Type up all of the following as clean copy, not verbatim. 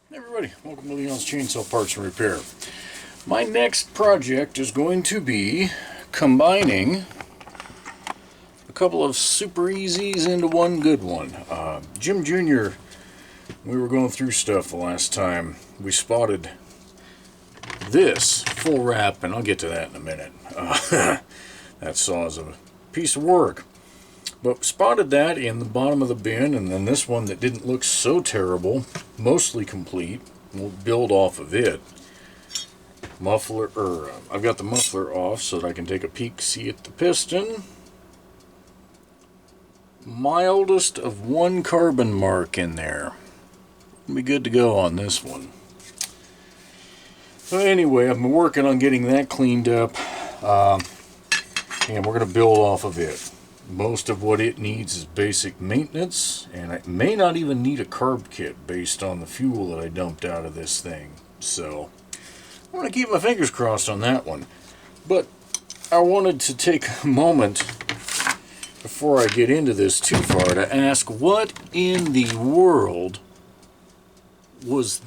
Hey everybody, welcome to Leon's Chainsaw Parts and Repair. My next project is going to be combining a couple of super easies into one good one. Jim Jr., we were going through stuff the last time, we spotted this full wrap, and I'll get to that in a minute. That saw is a piece of work. But spotted that in the bottom of the bin, and then this one that didn't look so terrible, mostly complete. We'll build off of it. I've got the muffler off so that I can take a peek, see at the piston. Mildest of one carbon mark in there. Be good to go on this one. So anyway, I've been working on getting that cleaned up, and we're going to build off of it. Most of what it needs is basic maintenance, and it may not even need a carb kit based on the fuel that I dumped out of this thing. So, I'm going to keep my fingers crossed on that one. But I wanted to take a moment before I get into this too far to ask what in the world was...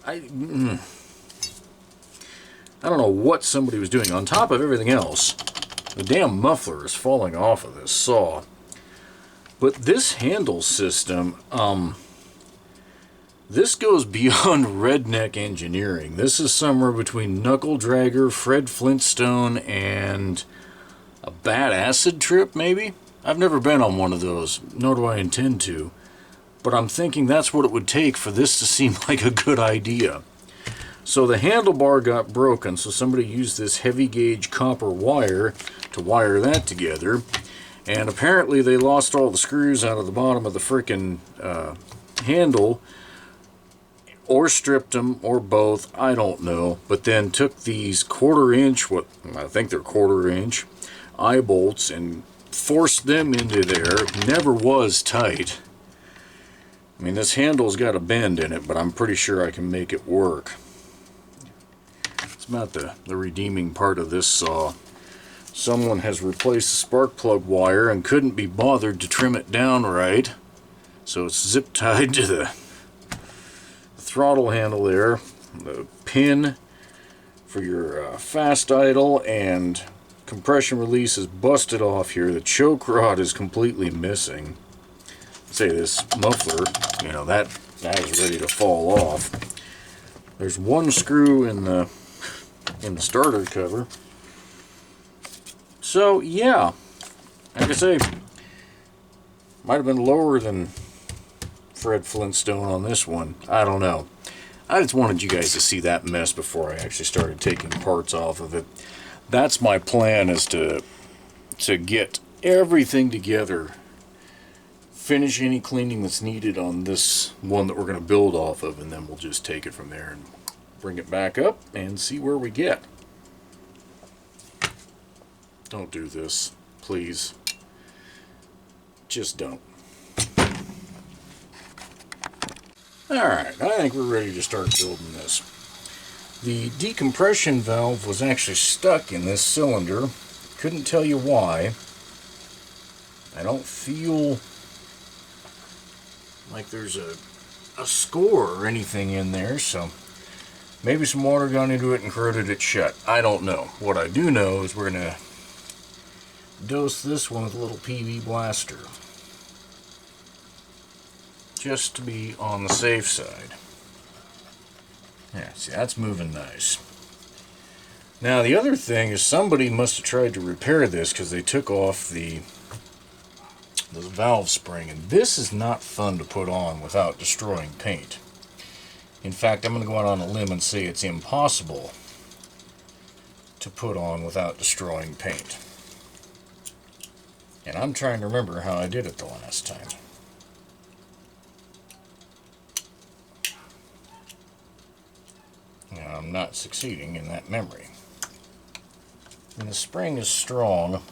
I don't know what somebody was doing. On top of everything else, the damn muffler is falling off of this saw. But this handle system, this goes beyond redneck engineering. This is somewhere between Knuckle Dragger, Fred Flintstone, and a bad acid trip, maybe? I've never been on one of those, nor do I intend to. But I'm thinking that's what it would take for this to seem like a good idea. So the handlebar got broken, so somebody used this heavy gauge copper wire to wire that together, and apparently they lost all the screws out of the bottom of the frickin' handle, or stripped them, or both, I don't know, but then took these 1/4 inch, what I think they're 1/4 inch, eye bolts and forced them into there. Never was tight. I mean, this handle's got a bend in it, but I'm pretty sure I can make it work. It's about the redeeming part of this saw. Someone has replaced the spark plug wire and couldn't be bothered to trim it down right, so it's zip tied to the throttle handle there. The pin for your fast idle and compression release is busted off here. The choke rod is completely missing. Say this muffler, you know, that is ready to fall off. There's one screw in the starter cover. So yeah, like I say, might have been lower than Fred Flintstone on this one. I don't know. I just wanted you guys to see that mess before I actually started taking parts off of it. That's my plan, is to get everything together, finish any cleaning that's needed on this one that we're going to build off of, and then we'll just take it from there and bring it back up and see where we get. Don't do this, please. Just don't. Alright, I think we're ready to start building this. The decompression valve was actually stuck in this cylinder. Couldn't tell you why. I don't feel like there's a score or anything in there, so maybe some water got into it and corroded it shut. I don't know. What I do know is we're going to dose this one with a little PV blaster, just to be on the safe side. Yeah, see, that's moving nice. Now the other thing is, somebody must have tried to repair this because they took off the valve spring, and this is not fun to put on without destroying paint. In fact, I'm going to go out on a limb and say it's impossible to put on without destroying paint. And I'm trying to remember how I did it the last time. Now, I'm not succeeding in that memory. And the spring is strong,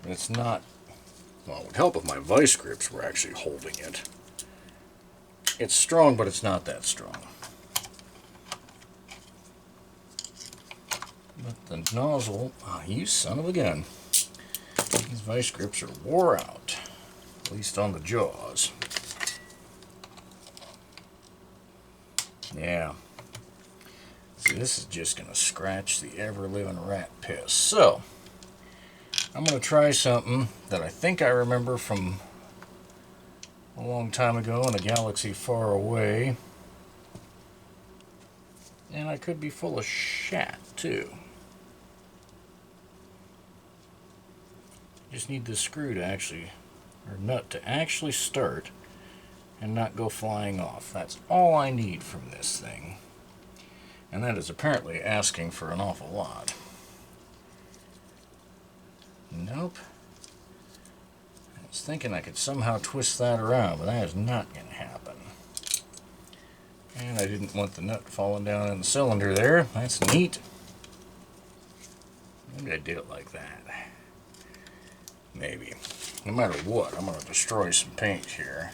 but it's not... Well, it would help if my vice grips were actually holding it. It's strong, but it's not that strong. But the nozzle... Ah, you son of a gun. These vice grips are wore out, at least on the jaws. Yeah. See, this is just going to scratch the ever-living rat piss. So, I'm going to try something that I think I remember from a long time ago in a galaxy far away. And I could be full of shat, too. Just need this screw to actually, or nut to actually start and not go flying off. That's all I need from this thing. And that is apparently asking for an awful lot. Nope. I was thinking I could somehow twist that around, but that is not going to happen. And I didn't want the nut falling down in the cylinder there. That's neat. Maybe I did it like that. Maybe. No matter what, I'm going to destroy some paint here.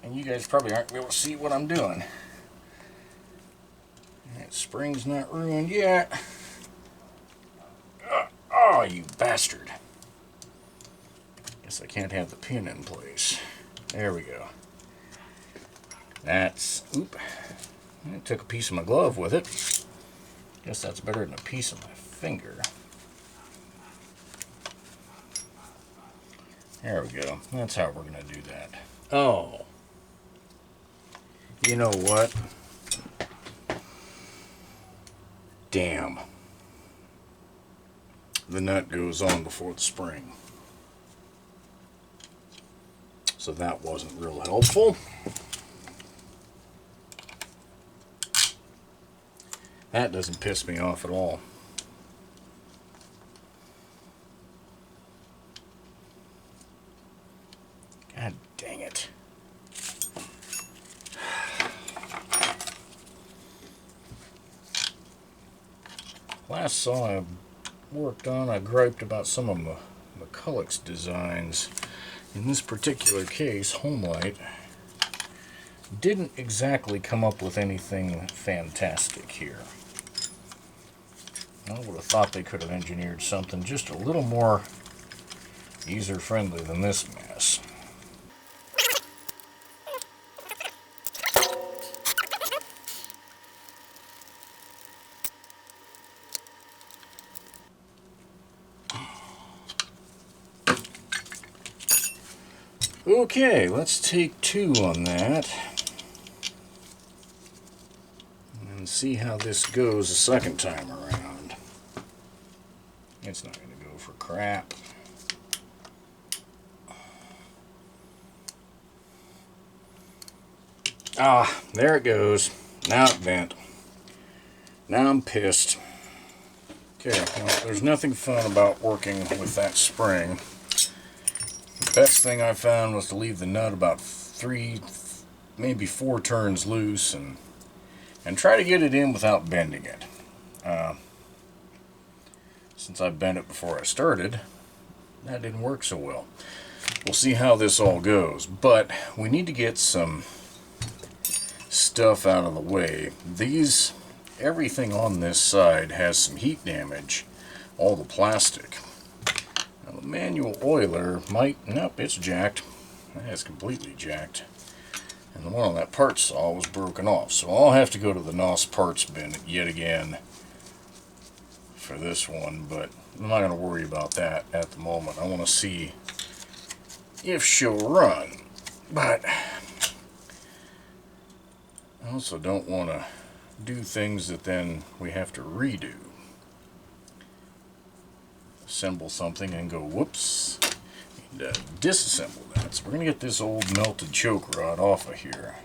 And you guys probably aren't going to be able to see what I'm doing. That spring's not ruined yet. Oh, you bastard. Guess I can't have the pin in place. There we go. That's, oop. I took a piece of my glove with it. Guess that's better than a piece of my finger. There we go. That's how we're going to do that. Oh. You know what? Damn. The nut goes on before the spring. So that wasn't real helpful. That doesn't piss me off at all. God dang it. Last saw I worked on, I griped about some of McCulloch's designs. In this particular case, Homelite didn't exactly come up with anything fantastic here. I would have thought they could have engineered something just a little more user-friendly than this mess. Okay, let's take 2 on that and see how this goes a second time around. It's not going to go for crap. Ah, there it goes. Now it bent. Now I'm pissed. Okay, well, there's nothing fun about working with that spring. The best thing I found was to leave the nut about 3, maybe 4 turns loose and try to get it in without bending it. Since I bent it before I started, that didn't work so well. We'll see how this all goes, but we need to get some stuff out of the way. Everything on this side has some heat damage, all the plastic. Now the manual oiler might, nope, it's jacked. It's completely jacked. And the one on that part saw was broken off, so I'll have to go to the NOS parts bin yet again for this one, but I'm not going to worry about that at the moment. I want to see if she'll run, but I also don't want to do things that then we have to redo. Assemble something and go whoops, and disassemble that. So we're going to get this old melted choke rod off of here.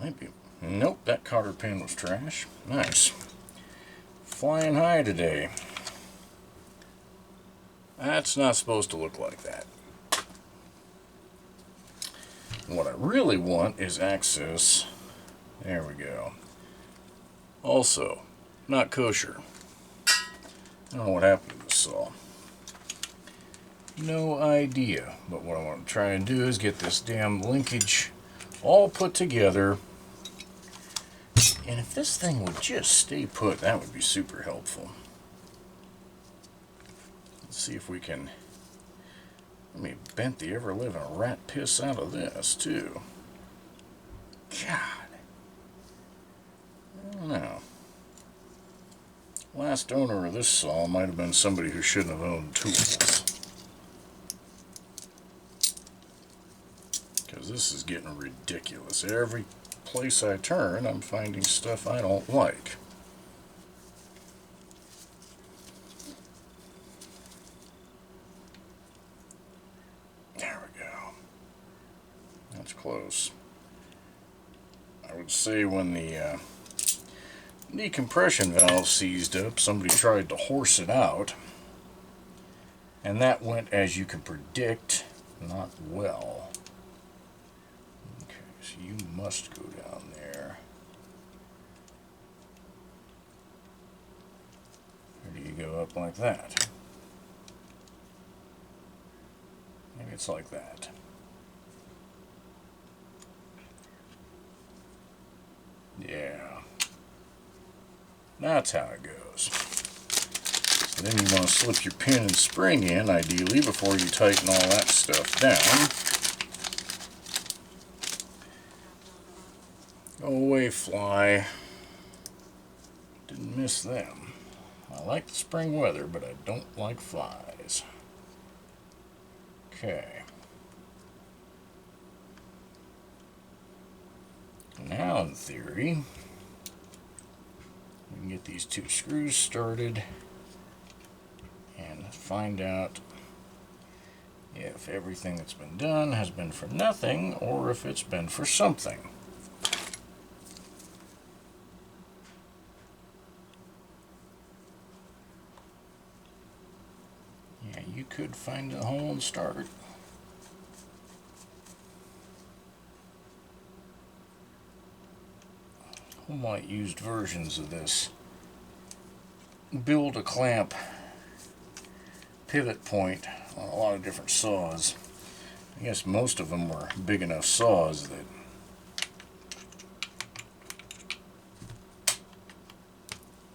Might be, nope, that cotter pin was trash. Nice. Flying high today. That's not supposed to look like that. What I really want is access. There we go. Also, not kosher. I don't know what happened to this saw. No idea. But what I want to try and do is get this damn linkage all put together. And if this thing would just stay put, that would be super helpful. Let's see if we can... Let me bent the ever-living rat piss out of this, too. God. I don't know. Last owner of this saw might have been somebody who shouldn't have owned tools. Because this is getting ridiculous. Every place I turn, I'm finding stuff I don't like. There we go. That's close. I would say when the decompression valve seized up, somebody tried to horse it out, and that went, as you can predict, not well. Okay, so you must go down there. Or do you go up like that? Maybe it's like that. Yeah. That's how it goes. So then you want to slip your pin and spring in, ideally, before you tighten all that stuff down. Go away, fly. Didn't miss them. I like the spring weather, but I don't like flies. Okay. Now, in theory, we can get these two screws started and find out if everything that's been done has been for nothing or if it's been for something. Yeah, you could find a hole and start. Homelite used versions of this build a clamp pivot point on a lot of different saws. I guess most of them were big enough saws that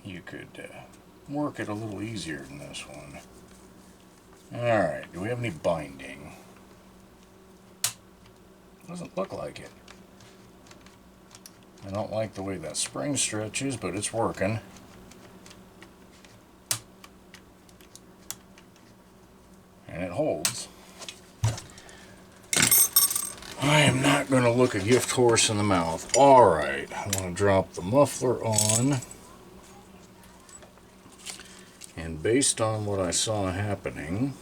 you could work it a little easier than this one. Alright, do we have any binding? Doesn't look like it. I don't like the way that spring stretches, but it's working. And it holds. I am not going to look a gift horse in the mouth. Alright, I want to drop the muffler on. And based on what I saw happening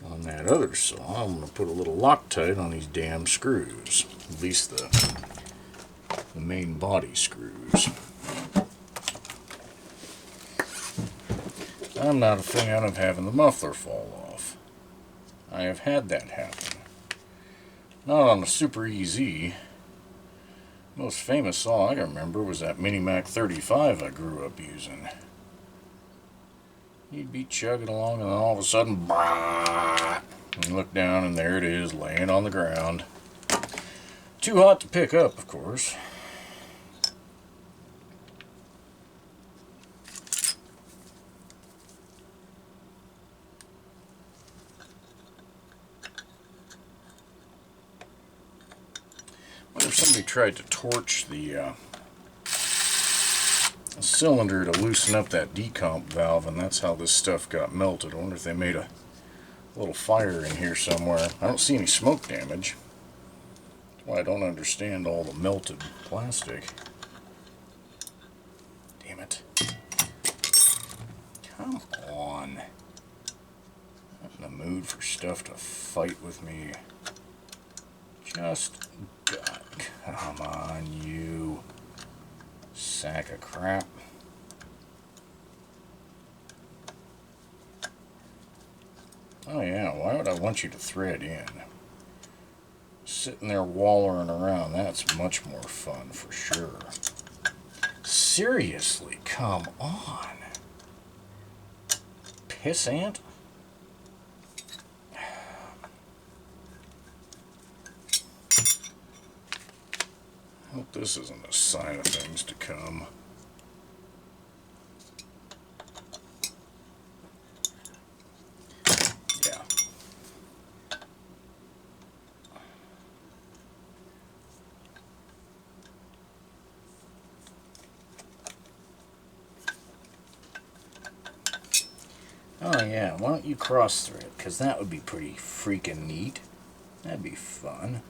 on that other saw, I'm going to put a little Loctite on these damn screws. At least the main body screws. I'm not a fan of having the muffler fall off. I have had that happen. Not on the Super EZ. Most famous saw I can remember was that Mini Mac 35 I grew up using. You'd be chugging along and then all of a sudden, bah, and you look down and there it is, laying on the ground. Too hot to pick up, of course. What if somebody tried to torch the cylinder to loosen up that decomp valve, and that's how this stuff got melted? I wonder if they made a little fire in here somewhere. I don't see any smoke damage. That's why I don't understand all the melted plastic. Damn it. Come on. Not in the mood for stuff to fight with me. Just God, come on, you sack of crap. Oh yeah, why would I want you to thread in? Sitting there wallering around, that's much more fun for sure. Seriously, come on. Pissant? Hope this isn't a sign of things to come. Yeah. Oh yeah, why don't you cross thread? Because that would be pretty freaking neat. That'd be fun.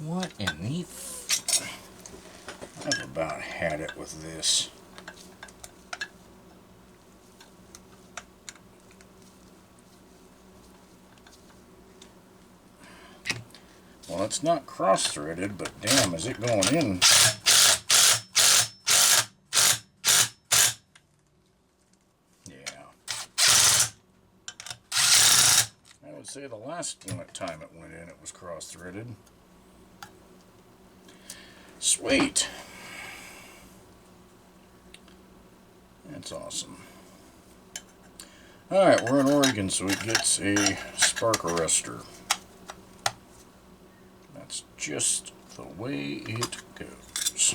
What in the... I've about had it with this. Well, it's not cross-threaded, but damn, is it going in? Yeah. I would say the last time it went in, it was cross-threaded. Sweet. That's awesome. Alright, we're in Oregon, so it gets a spark arrestor. That's just the way it goes.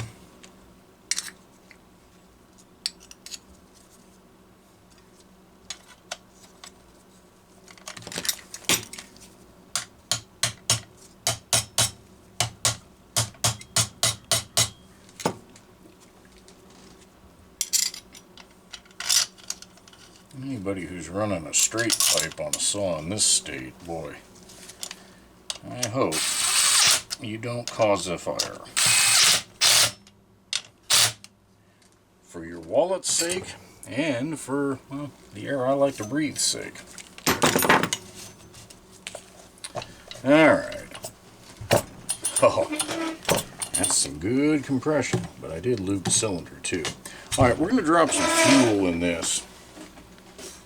Anybody who's running a straight pipe on a saw in this state, boy, I hope you don't cause a fire. For your wallet's sake, and for, well, the air I like to breathe's sake. Alright. Oh, that's some good compression, but I did lube the cylinder too. Alright, we're going to drop some fuel in this,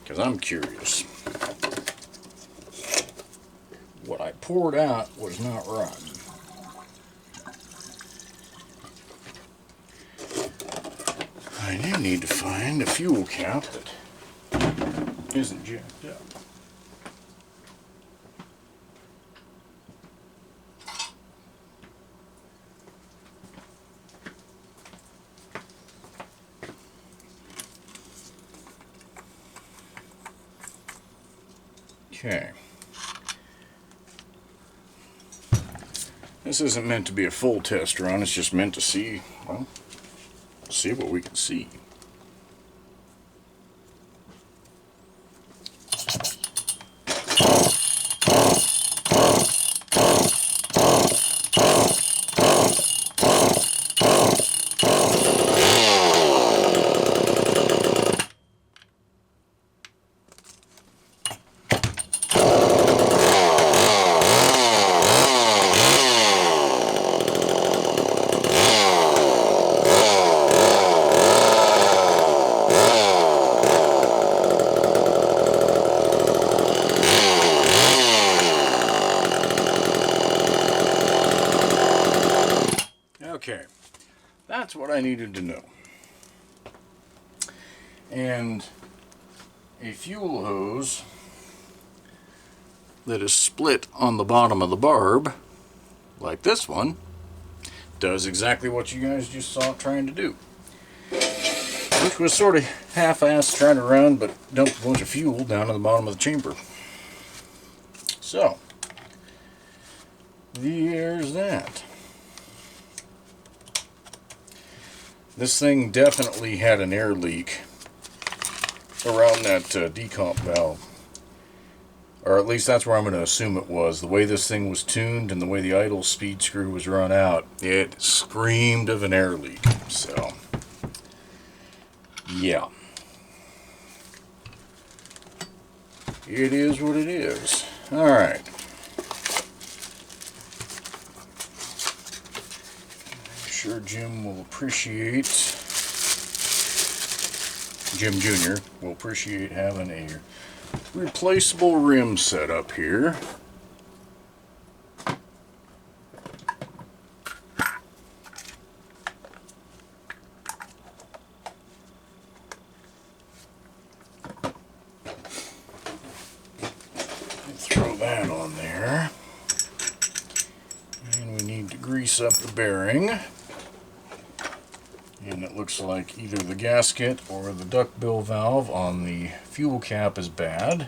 because I'm curious. What I poured out was not rotten. I do need to find a fuel cap that isn't jacked up. Okay. This isn't meant to be a full test run, it's just meant to see, well, see what we can see. Okay, that's what I needed to know. And a fuel hose that is split on the bottom of the barb, like this one, does exactly what you guys just saw it trying to do. Which was sort of half-assed trying to run, but dumped a bunch of fuel down to the bottom of the chamber. So, there's that. This thing definitely had an air leak around that decomp valve. Or at least that's where I'm going to assume it was. The way this thing was tuned and the way the idle speed screw was run out, it screamed of an air leak. So, yeah. It is what it is. Alright. Sure Jim will appreciate, Jim Jr. will appreciate having a replaceable rim set up here. Throw that on there. And we need to grease up the bearing. And it looks like either the gasket or the duckbill valve on the fuel cap is bad.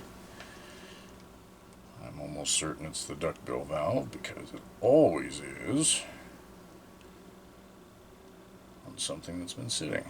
I'm almost certain it's the duckbill valve because it always is. I'm on something that's been sitting.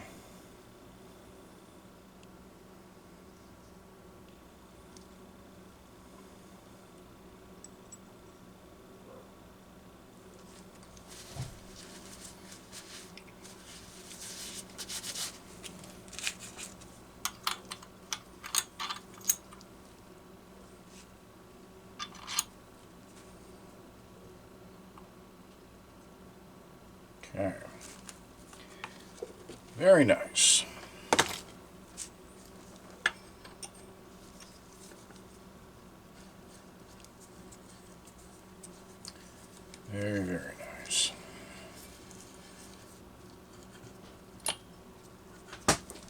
Okay. Very nice. Very, very nice.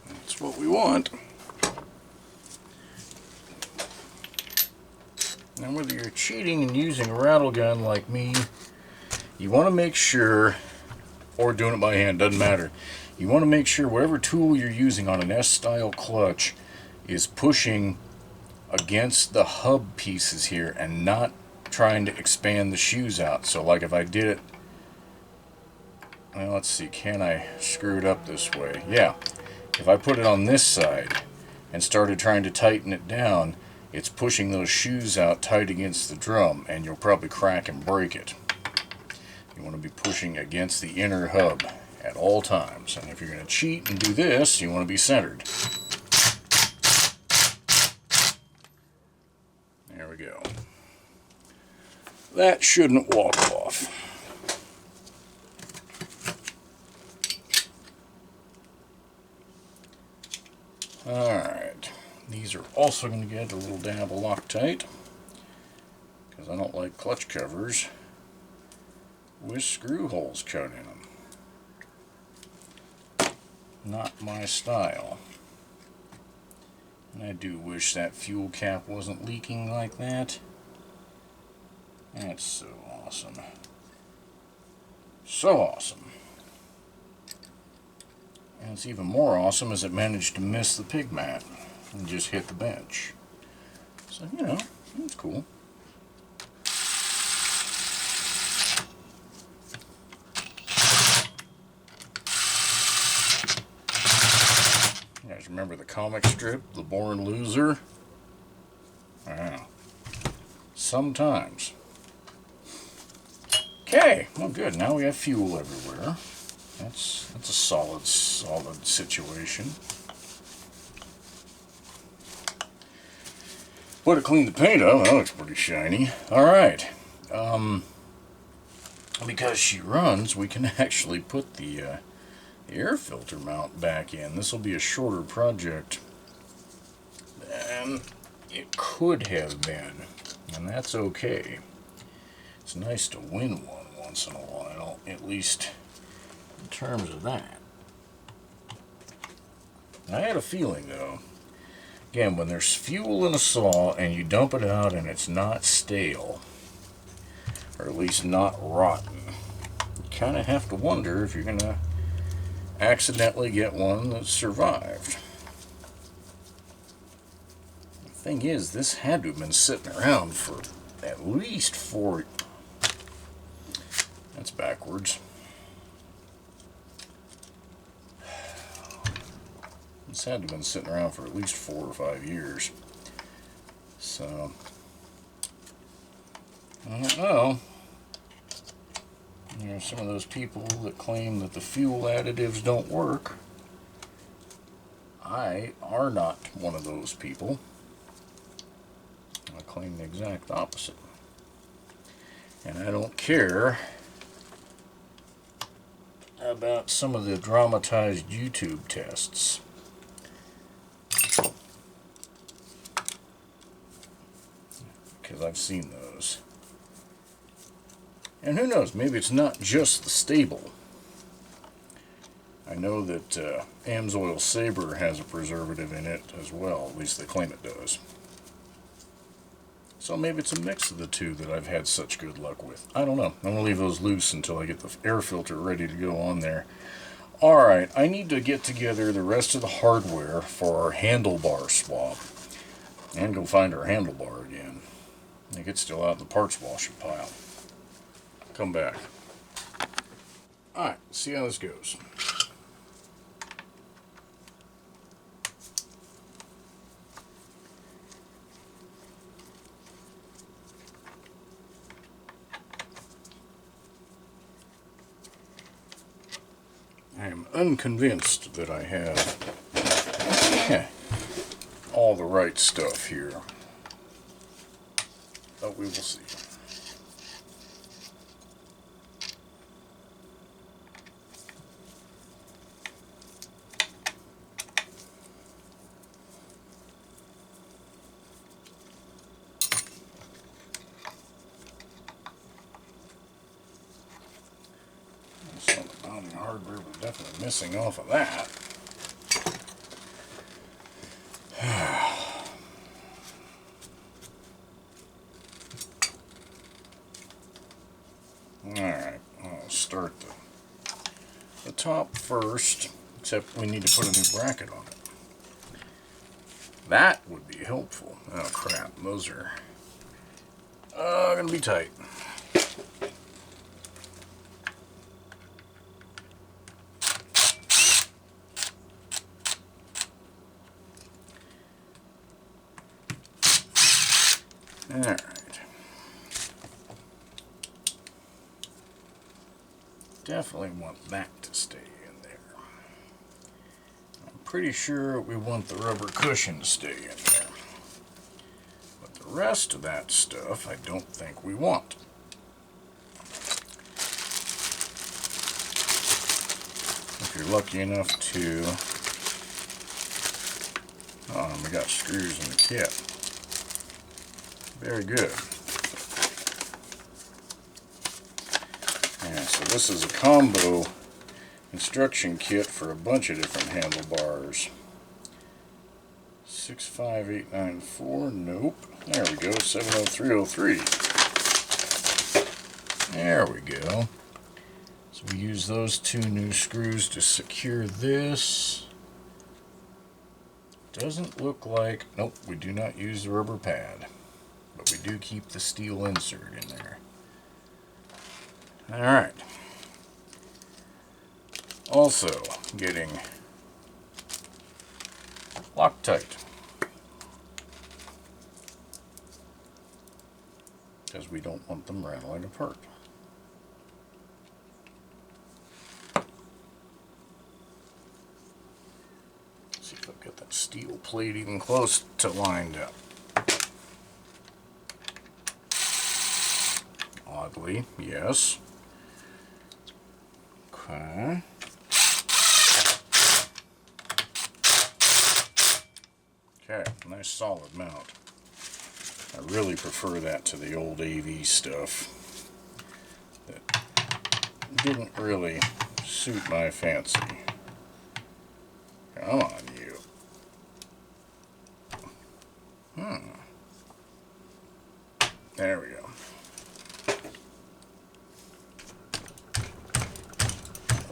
That's what we want. Now, whether you're cheating and using a rattle gun like me, you want to make sure, or doing it by hand, doesn't matter. You want to make sure whatever tool you're using on an S-style clutch is pushing against the hub pieces here and not trying to expand the shoes out. So like if I did it, well, let's see, can I screw it up this way? Yeah. If I put it on this side and started trying to tighten it down, it's pushing those shoes out tight against the drum, and you'll probably crack and break it. You want to be pushing against the inner hub at all times. And if you're going to cheat and do this, you want to be centered. There we go. That shouldn't walk off. Alright. These are also going to get a little dab of Loctite, because I don't like clutch covers with screw holes cut in them. Not my style. And I do wish that fuel cap wasn't leaking like that. That's so awesome. So awesome. And it's even more awesome as it managed to miss the pig mat and just hit the bench. So, you know, it's cool. You guys remember the comic strip, The Born Loser? Wow. Sometimes. Okay, well good, now we have fuel everywhere. That's a solid situation. Way to clean the paint up, that looks pretty shiny. Alright. Because she runs, we can actually put the air filter mount back in. This will be a shorter project than it could have been, and that's okay. It's nice to win one once in a while, at least in terms of that. I had a feeling, though, again, when there's fuel in a saw and you dump it out and it's not stale, or at least not rotten, you kind of have to wonder if you're going to accidentally get one that survived. The thing is, this had to have been sitting around for at least 4... That's backwards. This had to have been sitting around for at least 4 or 5 years. So, I don't know. You know, some of those people that claim that the fuel additives don't work, I are not one of those people. I claim the exact opposite. And I don't care about some of the dramatized YouTube tests. Because I've seen those. And who knows, maybe it's not just the stable. I know that Amsoil Sabre has a preservative in it as well, at least they claim it does. So maybe it's a mix of the two that I've had such good luck with. I don't know. I'm going to leave those loose until I get the air filter ready to go on there. Alright, I need to get together the rest of the hardware for our handlebar swap. And go find our handlebar again. I think it's still out in the parts washer pile. Come back. Alright, see how this goes. I am unconvinced that I have all the right stuff here. But we will see. So the mounting hardware was definitely missing off of that. Alright, I'll start the top first, except we need to put a new bracket on it. That would be helpful. Oh crap, those are gonna be tight. Alright. Definitely want that to stay in there. I'm pretty sure we want the rubber cushion to stay in there. But the rest of that stuff I don't think we want. If you're lucky enough to... Oh, we got screws in the kit. Very good. Yeah, so this is a combo instruction kit for a bunch of different handlebars. 65894, nope. There we go, 70303. There we go. So we use those two new screws to secure this. Doesn't look like, nope, we do not use the rubber pad. But we do keep the steel insert in there. Alright. Also, getting Loctite. Because we don't want them rattling apart. See if I've got that steel plate even close to lined up. Oddly, yes. Okay. Okay, nice solid mount. I really prefer that to the old AV stuff that didn't really suit my fancy. Come on, you. There we go.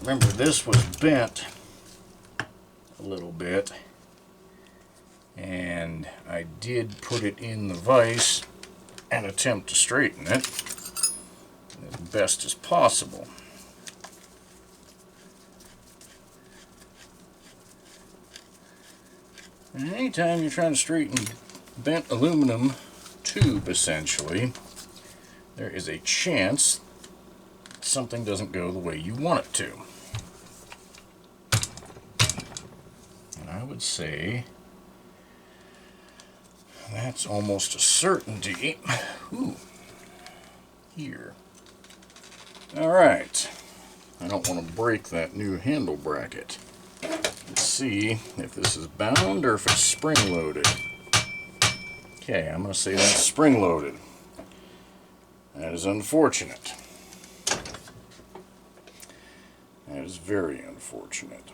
Remember, this was bent a little bit, and I did put it in the vise and attempt to straighten it as best as possible. And anytime you're trying to straighten bent aluminum tube, essentially, there is a chance something doesn't go the way you want it to. And I would say that's almost a certainty. Ooh, here. Alright. I don't want to break that new handle bracket. Let's see if this is bound or if it's spring-loaded. Okay, I'm going to say that's spring-loaded. That is unfortunate. That is very unfortunate.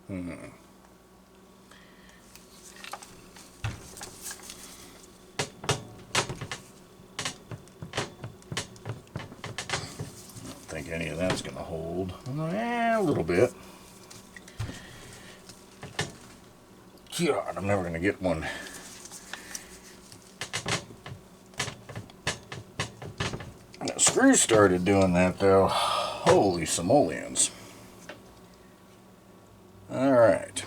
I don't think any of that's going to hold. A little bit. God, I'm never going to get one. The screw started doing that though. Holy simoleons. Alright.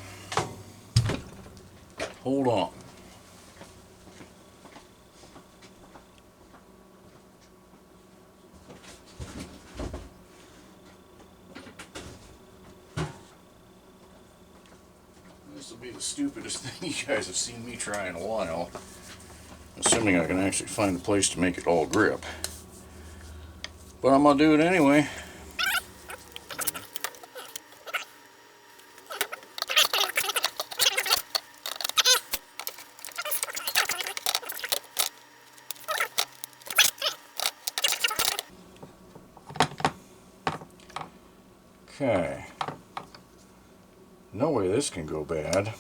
Hold on. This will be the stupidest thing you guys have seen me try in a while. Assuming I can actually find a place to make it all grip. But I'm going to do it anyway. Okay. No way this can go bad.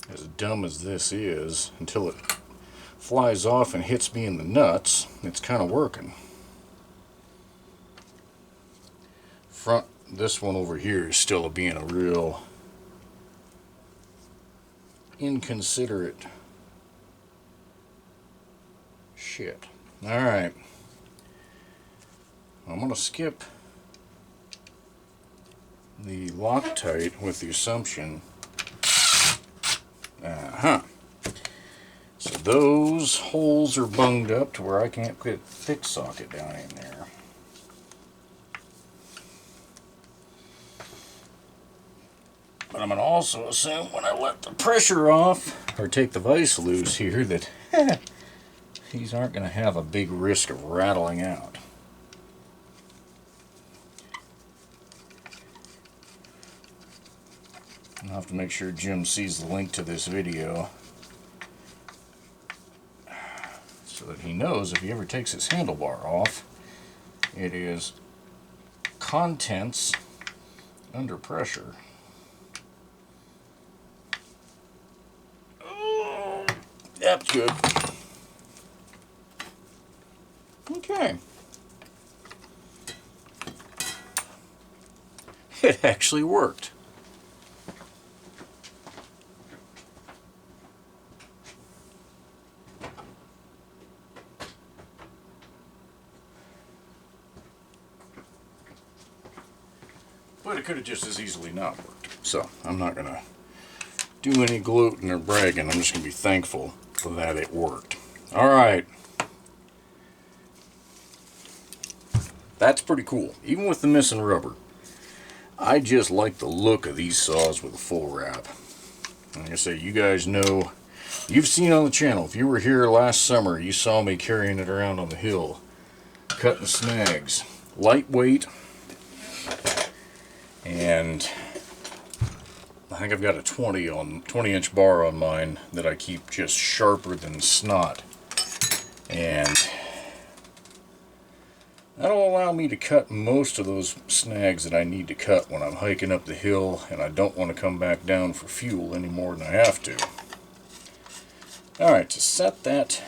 As dumb as this is, until it flies off and hits me in the nuts, it's kind of working. This one over here is still being a real inconsiderate shit. Alright. I'm going to skip the Loctite with the assumption. So those holes are bunged up to where I can't put a thick socket down in there. But I'm going to also assume when I let the pressure off, or take the vise loose here, that these aren't going to have a big risk of rattling out. I'll have to make sure Jim sees the link to this video so that he knows if he ever takes his handlebar off, it is contents under pressure. Oh, that's good. Okay. It actually worked. But it could have just as easily not worked. So I'm not going to do any gloating or bragging. I'm just going to be thankful that it worked. Alright. That's pretty cool. Even with the missing rubber. I just like the look of these saws with a full wrap. Like I say, you guys know, you've seen on the channel, if you were here last summer, you saw me carrying it around on the hill, cutting snags. Lightweight. And I think I've got a 20-inch bar on mine that I keep just sharper than snot. And that'll allow me to cut most of those snags that I need to cut when I'm hiking up the hill and I don't want to come back down for fuel any more than I have to. Alright, to set that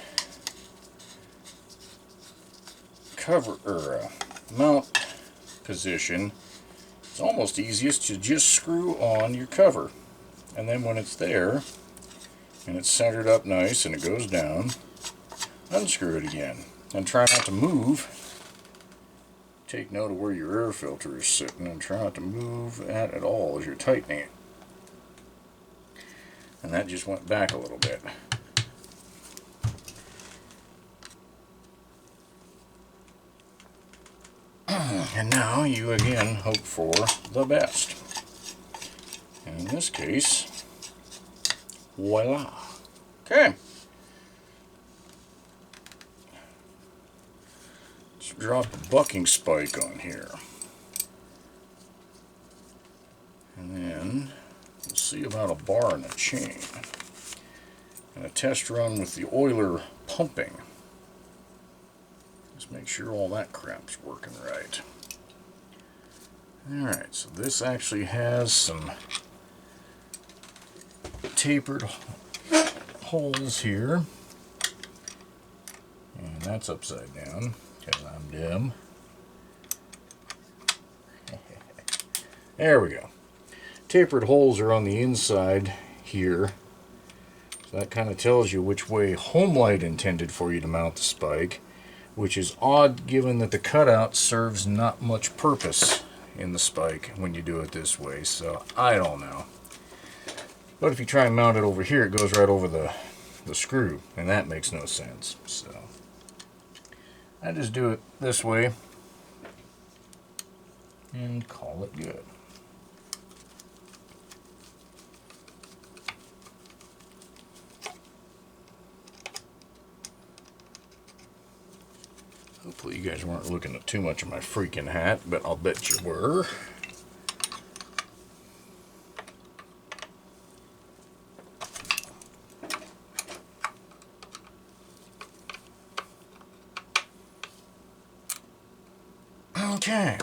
cover or mount position, it's almost easiest to just screw on your cover. And then when it's there, and it's centered up nice and it goes down, unscrew it again. And try not to move. Take note of where your air filter is sitting and try not to move that at all as you're tightening it. And that just went back a little bit. And now you again hope for the best. And in this case, voila. Okay. Let's drop a bucking spike on here. And then we'll see about a bar and a chain. And a test run with the oiler pumping. Just make sure all that crap's working right. Alright, so this actually has some tapered holes here. And that's upside down, because I'm dumb. There we go. Tapered holes are on the inside here. So that kind of tells you which way Homelite intended for you to mount the spike. Which is odd given that the cutout serves not much purpose in the spike when you do it this way, so I don't know. But if you try and mount it over here, it goes right over the screw, and that makes no sense. So I just do it this way and call it good. Hopefully you guys weren't looking at too much of my freaking hat, but I'll bet you were. Okay.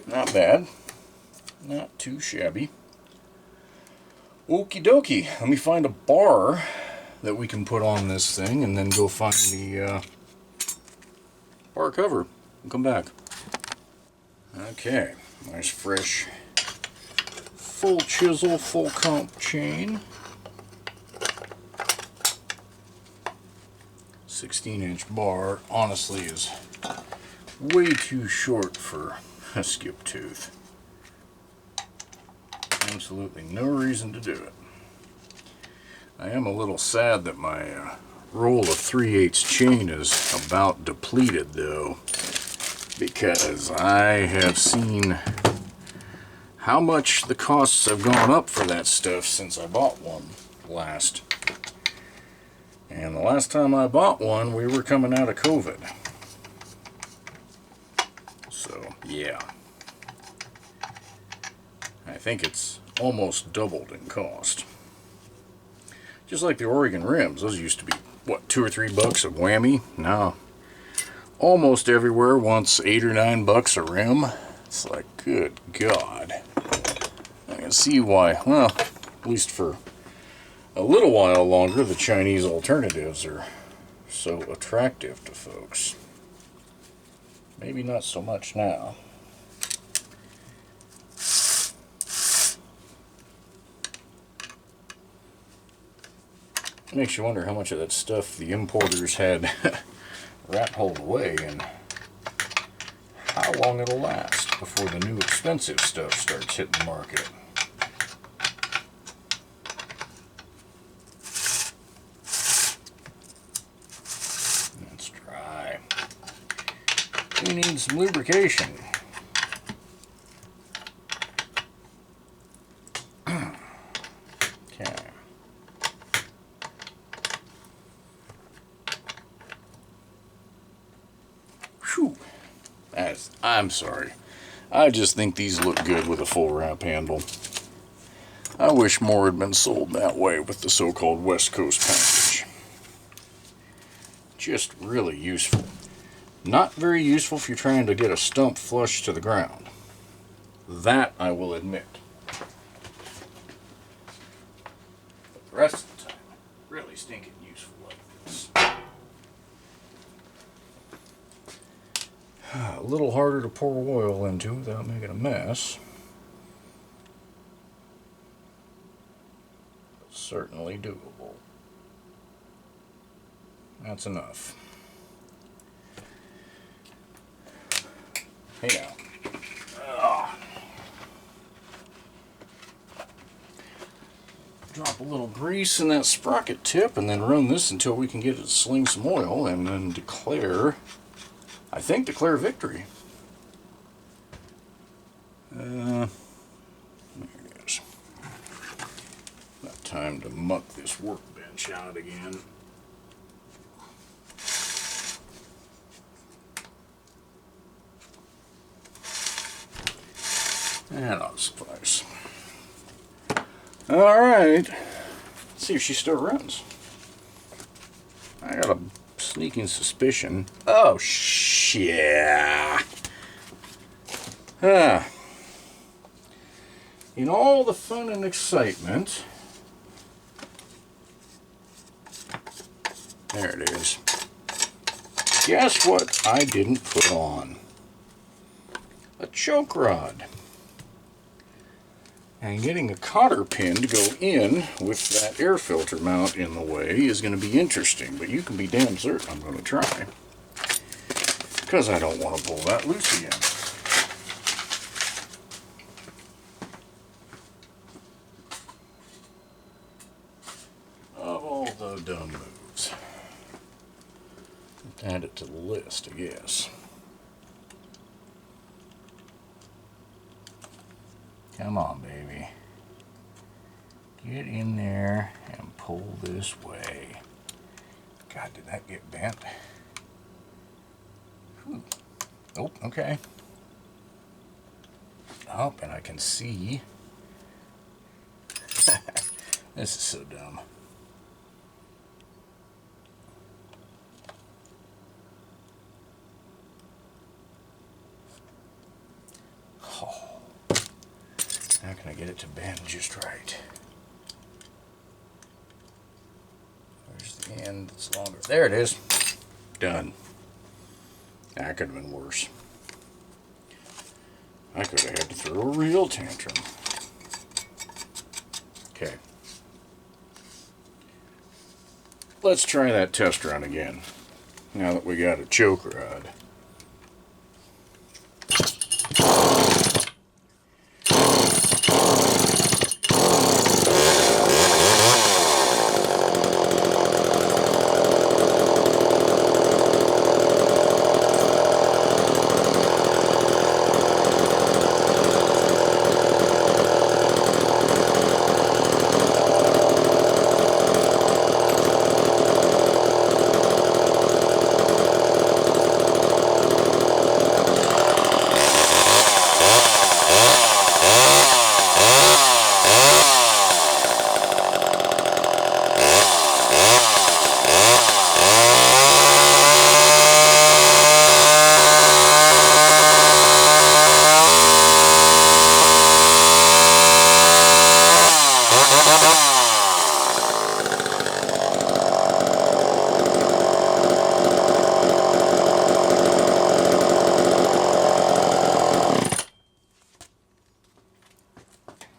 Not bad. Not too shabby. Okie dokie. Let me find a bar that we can put on this thing and then go find the bar cover and come back. Okay. Nice fresh full chisel, full comp chain. 16-inch bar honestly is way too short for a skip tooth. Absolutely no reason to do it. I am a little sad that my roll of 3/8 chain is about depleted though, because I have seen how much the costs have gone up for that stuff since I bought one last. And the last time I bought one, we were coming out of COVID. So, yeah. I think it's almost doubled in cost. Just like the Oregon rims, those used to be, what, $2 or $3 a whammy? Now, almost everywhere wants $8 or $9 a rim. It's like, good God. I can see why, well, at least for a little while longer, the Chinese alternatives are so attractive to folks. Maybe not so much now. Makes you wonder how much of that stuff the importers had rat holed away and how long it'll last before the new expensive stuff starts hitting the market. That's dry. We need some lubrication. I'm sorry. I just think these look good with a full wrap handle. I wish more had been sold that way with the so-called West Coast package. Just really useful. Not very useful if you're trying to get a stump flush to the ground. That I will admit. But the rest of the time, really stinking useful like this. A little harder to pour oil into without making a mess. But certainly doable. That's enough. Hey now. Drop a little grease in that sprocket tip and then run this until we can get it to sling some oil and then declare, I think, declare victory. There it is. About time to muck this workbench out again. That'll suffice. Alright. Let's see if she still runs. I got a sneaking suspicion. Oh, shit. In all the fun and excitement, there it is. Guess what I didn't put on? A choke rod. And getting a cotter pin to go in with that air filter mount in the way is going to be interesting, but you can be damn certain I'm going to try. Because I don't want to pull that loose again. Add it to the list, I guess. Come on, baby. Get in there and pull this way. God, did that get bent? Whew. Oh, okay. Oh, and I can see. This is so dumb. Oh. How can I get it to bend just right? Where's the end that's longer? There it is. Done. That could have been worse. I could have had to throw a real tantrum. Okay. Let's try that test run again, now that we got a choke rod.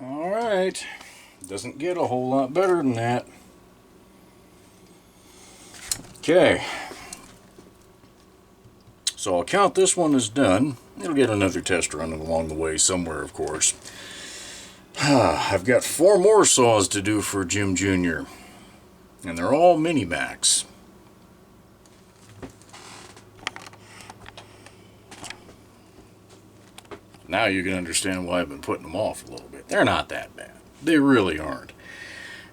Alright, doesn't get a whole lot better than that. Okay, so I'll count this one as done. It'll get another test run along the way somewhere, of course. I've got 4 more saws to do for Jim Jr., and they're all mini Macs. Now you can understand why I've been putting them off a little bit. They're not that bad. They really aren't.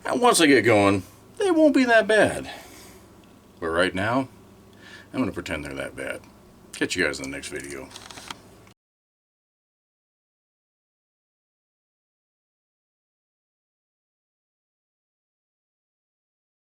And once I get going, they won't be that bad. But right now, I'm going to pretend they're that bad. Catch you guys in the next video.